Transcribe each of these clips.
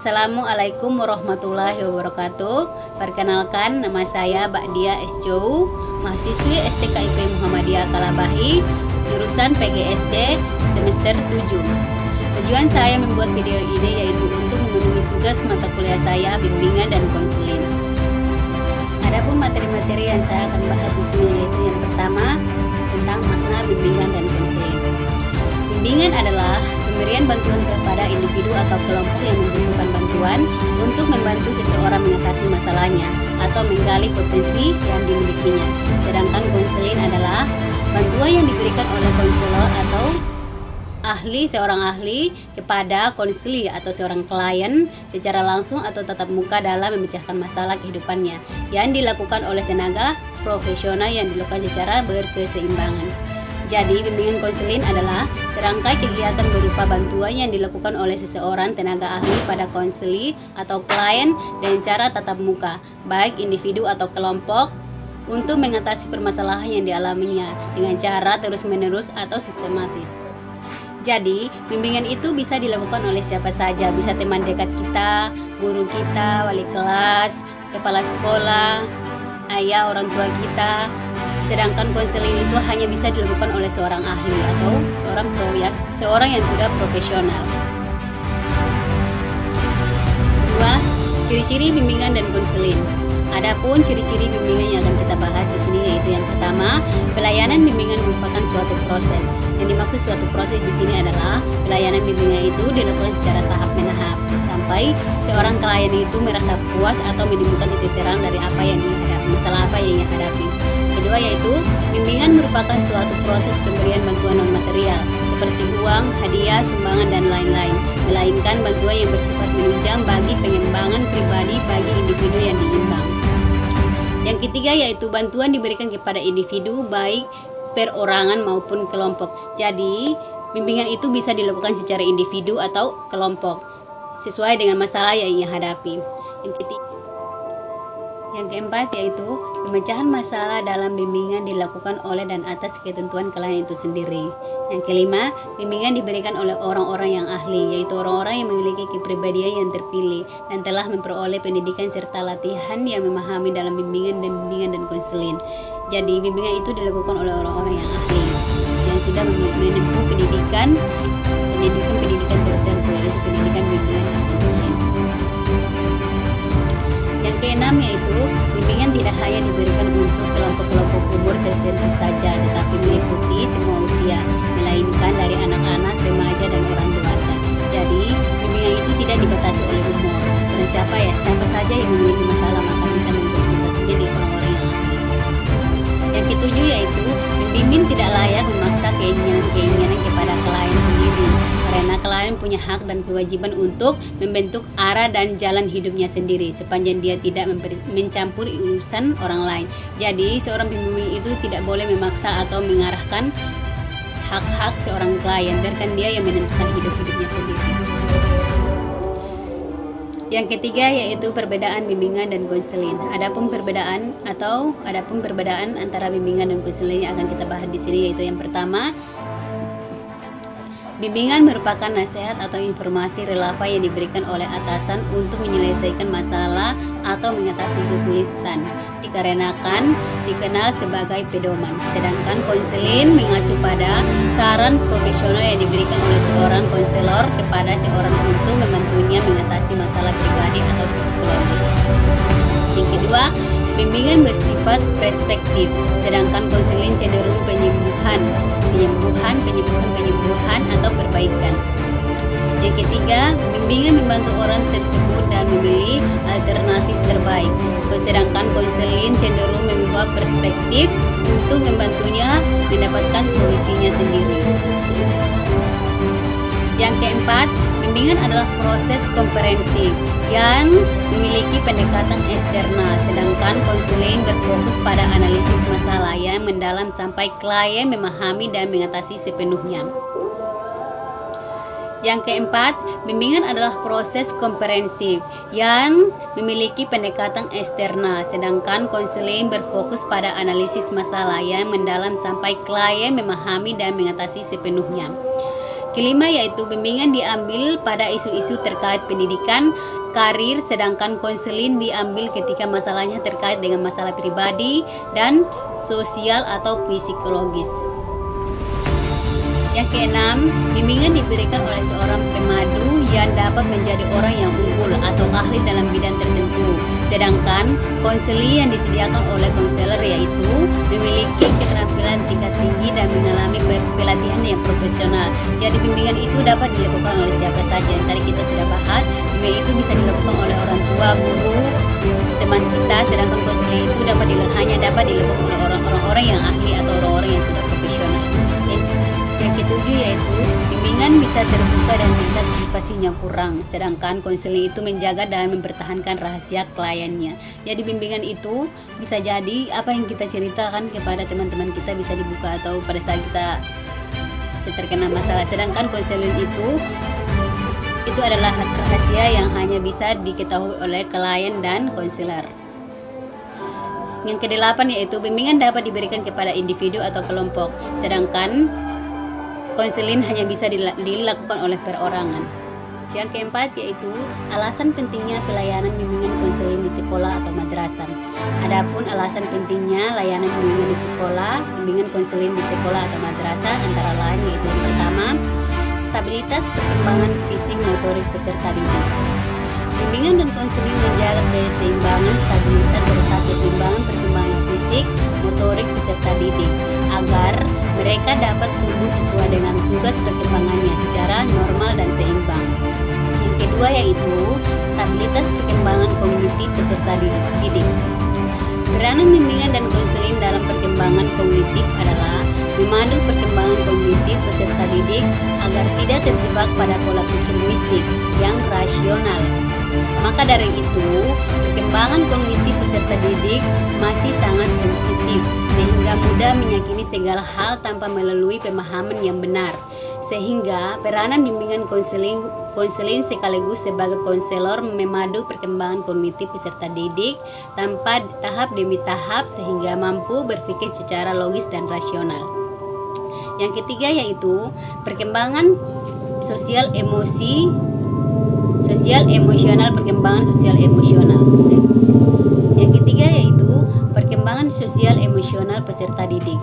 Assalamualaikum warahmatullahi wabarakatuh. Perkenalkan, nama saya Ba'dia S. Jou, mahasiswi STKIP Muhammadiyah Kalabahi, jurusan PGSD semester 7. Tujuan saya membuat video ini yaitu untuk memenuhi tugas mata kuliah saya, bimbingan dan konseling. Adapun materi-materi yang saya akan bahas di sini yaitu yang pertama tentang makna bimbingan dan konseling. Bimbingan adalah pemberian bantuan kepada individu atau kelompok yang membutuhkan bantuan untuk membantu seseorang mengatasi masalahnya atau menggali potensi yang dimilikinya. Sedangkan konseling adalah bantuan yang diberikan oleh konselor atau seorang ahli kepada konseli atau seorang klien secara langsung atau tatap muka dalam memecahkan masalah kehidupannya yang dilakukan oleh tenaga profesional yang dilakukan secara berkeseimbangan. Jadi, bimbingan konseling adalah serangkai kegiatan berupa bantuan yang dilakukan oleh seseorang tenaga ahli pada konseli atau klien dengan cara tatap muka, baik individu atau kelompok, untuk mengatasi permasalahan yang dialaminya dengan cara terus-menerus atau sistematis. Jadi, bimbingan itu bisa dilakukan oleh siapa saja, bisa teman dekat kita, guru kita, wali kelas, kepala sekolah, ayah, orang tua kita. Sedangkan konseling itu hanya bisa dilakukan oleh seorang ahli atau seorang yang sudah profesional. 2. Ciri-ciri bimbingan dan konseling. Adapun ciri-ciri bimbingan yang akan kita bahas di sini yaitu yang pertama, pelayanan bimbingan merupakan suatu proses. Yang dimaksud suatu proses di sini adalah pelayanan bimbingan itu dilakukan secara tahap menahap sampai seorang klien itu merasa puas atau menemukan titik terang dari apa yang dihadapi, masalah apa yang ia hadapi. Kedua yaitu bimbingan merupakan suatu proses pemberian bantuan non material seperti uang, hadiah, sumbangan dan lain-lain, melainkan bantuan yang bersifat menunjang bagi pengembangan pribadi bagi individu yang diimbang. Yang ketiga yaitu bantuan diberikan kepada individu baik perorangan maupun kelompok. Jadi, bimbingan itu bisa dilakukan secara individu atau kelompok sesuai dengan masalah yang ia hadapi. Yang keempat yaitu pemecahan masalah dalam bimbingan dilakukan oleh dan atas ketentuan klien itu sendiri. Yang kelima, bimbingan diberikan oleh orang-orang yang ahli, yaitu orang-orang yang memiliki kepribadian yang terpilih dan telah memperoleh pendidikan serta latihan yang memahami dalam bimbingan dan konseling. Jadi, bimbingan itu dilakukan oleh orang-orang yang ahli yang sudah menempuh pendidikan tertentu, yaitu pendidikan bimbingan dan konseling. Yang keenam yaitu bimbingan tidak hanya diberikan untuk kelompok-kelompok umur tertentu saja, tetapi meliputi semua usia, melainkan dari anak-anak, remaja dan orang dewasa. Jadi bimbingan itu tidak dibatasi oleh umur. Dan siapa saja yang memiliki masalah maka bisa mengkonsultasinya di orang-orang yang ahli. Yang ketujuh yaitu pembimbing tidak layak memaksa keinginan kepada klien sendiri, karena klien punya hak dan kewajiban untuk membentuk arah dan jalan hidupnya sendiri sepanjang dia tidak mencampuri urusan orang lain. Jadi seorang pembimbing itu tidak boleh memaksa atau mengarahkan hak-hak seorang klien, biarkan dia yang menentukan hidupnya sendiri. Yang ketiga yaitu perbedaan bimbingan dan konseling. Adapun perbedaan antara bimbingan dan konseling yang akan kita bahas di sini yaitu yang pertama, bimbingan merupakan nasihat atau informasi relevan yang diberikan oleh atasan untuk menyelesaikan masalah atau mengatasi kesulitan, dikarenakan dikenal sebagai pedoman. Sedangkan konseling mengacu pada saran profesional yang diberikan oleh seorang konselor kepada seorang untuk membantunya mengatasi masalah pribadi atau psikologis. Yang kedua, bimbingan bersifat perspektif, sedangkan konseling cenderung penyembuhan atau perbaikan. Yang ketiga, bimbingan membantu orang tersebut dan memilih alternatif terbaik, sedangkan konseling cenderung mengubah perspektif untuk membantunya mendapatkan solusinya sendiri. Yang keempat, bimbingan adalah proses komprehensif yang memiliki pendekatan eksternal, sedangkan konseling berfokus pada analisis masalah yang mendalam sampai klien memahami dan mengatasi sepenuhnya. Yang keempat, bimbingan adalah proses komprehensif yang memiliki pendekatan eksternal, sedangkan konseling berfokus pada analisis masalah yang mendalam sampai klien memahami dan mengatasi sepenuhnya. Kelima yaitu bimbingan diambil pada isu-isu terkait pendidikan, karir, sedangkan konseling diambil ketika masalahnya terkait dengan masalah pribadi dan sosial atau psikologis. Yang keenam, bimbingan diberikan oleh seorang pemadu yang dapat menjadi orang yang unggul atau ahli dalam bidang tertentu. Sedangkan konseling yang disediakan oleh konselor yaitu memiliki keterampilan tingkat tinggi dan mengalami pelatihan yang profesional. Jadi bimbingan itu dapat dilakukan oleh siapa saja. Tadi kita sudah bahas, bimbingan itu bisa dilakukan oleh orang tua, guru, teman kita. Sedangkan konseling itu hanya dapat dilakukan oleh orang-orang yang ahli atau orang-orang yang sudah profesional. Yang ketujuh yaitu bimbingan bisa terbuka dan tingkat privasinya kurang, sedangkan konseling itu menjaga dan mempertahankan rahasia kliennya. Jadi bimbingan itu bisa jadi apa yang kita ceritakan kepada teman-teman kita bisa dibuka atau pada saat kita terkena masalah, sedangkan konseling itu adalah rahasia yang hanya bisa diketahui oleh klien dan konselor. Yang kedelapan yaitu bimbingan dapat diberikan kepada individu atau kelompok, sedangkan konseling hanya bisa dilakukan oleh perorangan. Yang keempat yaitu alasan pentingnya pelayanan bimbingan konseling di sekolah atau madrasah. Adapun alasan pentingnya layanan bimbingan di sekolah, bimbingan konseling di sekolah atau madrasah antara lain yaitu yang pertama, stabilitas perkembangan fisik motorik peserta didik. Bimbingan dan konseling menjaga keseimbangan, stabilitas serta keseimbangan perkembangan fisik motorik peserta didik agar mereka dapat tumbuh sesuai dengan tugas perkembangannya secara normal dan seimbang. Yang kedua yaitu stabilitas perkembangan kognitif peserta didik. Peranan bimbingan dan konseling dalam perkembangan kognitif adalah memandu perkembangan kognitif peserta didik agar tidak terjebak pada pola pikir mistik yang rasional. Maka dari itu, perkembangan kognitif peserta didik masih sangat sensitif sehingga mudah meyakini segala hal tanpa melalui pemahaman yang benar. Sehingga peranan bimbingan konseling sekaligus sebagai konselor memadu perkembangan kognitif peserta didik tanpa tahap demi tahap sehingga mampu berpikir secara logis dan rasional. Yang ketiga yaitu perkembangan sosial emosional, perkembangan sosial emosional. Yang ketiga yaitu perkembangan sosial emosional peserta didik.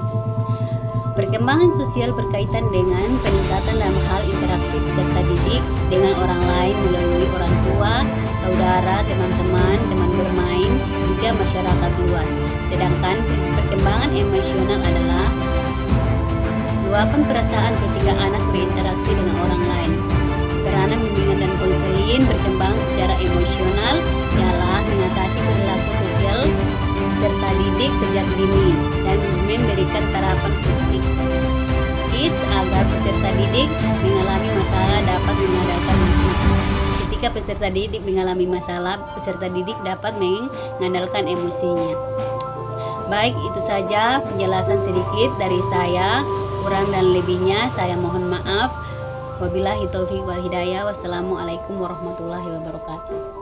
Perkembangan sosial berkaitan dengan peningkatan dalam hal interaksi peserta didik dengan orang lain melalui orang tua, saudara, teman-teman, teman bermain, juga masyarakat luas. Sedangkan perkembangan emosional adalah luapan perasaan ketika anak berinteraksi dengan orang lain. Peranan bimbingan dan konseling berkembang secara emosional ialah mengatasi perilaku sosial peserta didik sejak dini dan memberikan terapan psikis agar peserta didik mengalami masalah dapat mengandalkan ketika peserta didik mengalami masalah, peserta didik dapat mengandalkan emosinya. Baik, itu saja penjelasan sedikit dari saya. Kurang dan lebihnya saya mohon maaf. Wabillahi taufiq wal hidayah. Wassalamualaikum warahmatullahi wabarakatuh.